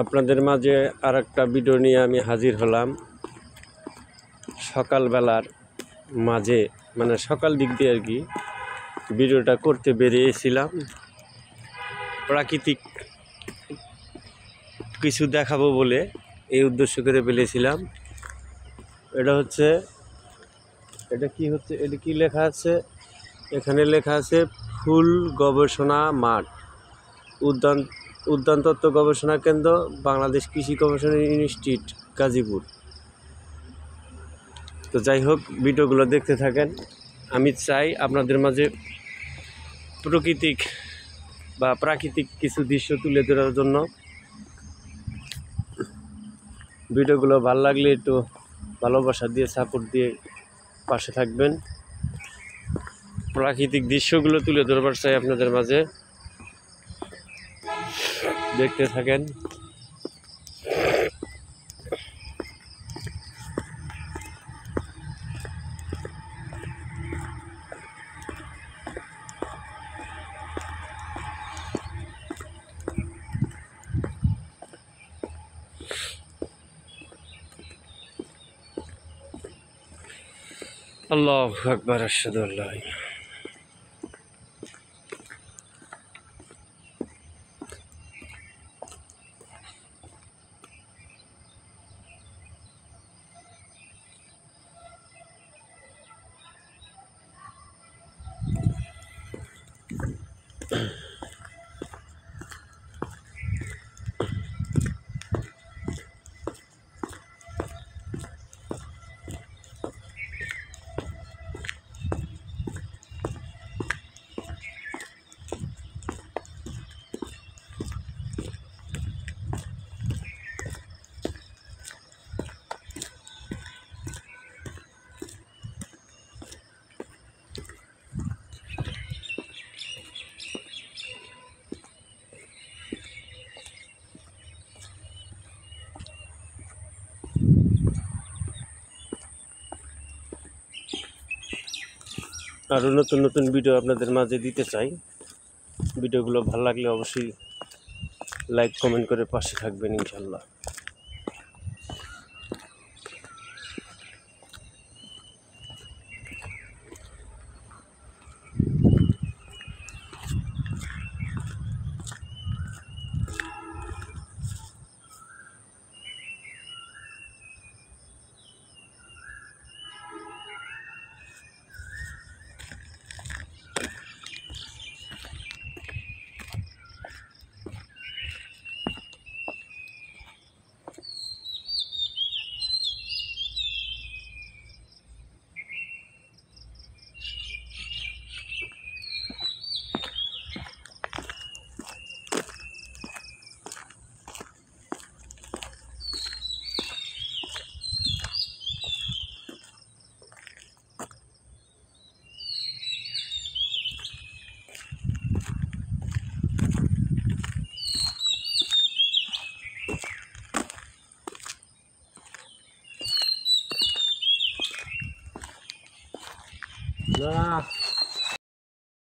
আপনাদের মাঝে আর একটা ভিডিও নিয়ে আমি হাজির হলাম। সকালবেলার মাঝে মানে সকাল দিক দিয়ে আর কি ভিডিওটা করতে বেরিয়েছিলাম। প্রাকৃতিক কিছু দেখাবো বলে এই উদ্দেশ্য করে বেরিয়েছিলাম। এটা কি লেখা আছে? এখানে লেখা আছে ফুল গবেষণা মাঠ, উদ্যান তত্ত্ব গবেষণা কেন্দ্র, বাংলাদেশ কৃষি গবেষণা ইনস্টিটিউট, গাজীপুর। তো যাই হোক, ভিডিওগুলো দেখতে থাকেন। আমি চাই আপনাদের মাঝে প্রাকৃতিক কিছু দৃশ্য তুলে ধরার জন্য। ভিডিওগুলো ভালো লাগলে একটু ভালোবাসা দিয়ে সাপোর্ট দিয়ে পাশে থাকবেন। প্রাকৃতিক দৃশ্যগুলো তুলে ধরবার চাই আপনাদের মাঝে, দেখতে থাকেন। আল্লাহু আকবার, আশহাদু আল্লা ইলাহা। আরও নতুন নতুন ভিডিও আপনাদের মাঝে দিতে চাই। ভিডিওগুলো ভালো লাগলে অবশ্যই লাইক কমেন্ট করে পাশে থাকবেন ইনশাল্লাহ।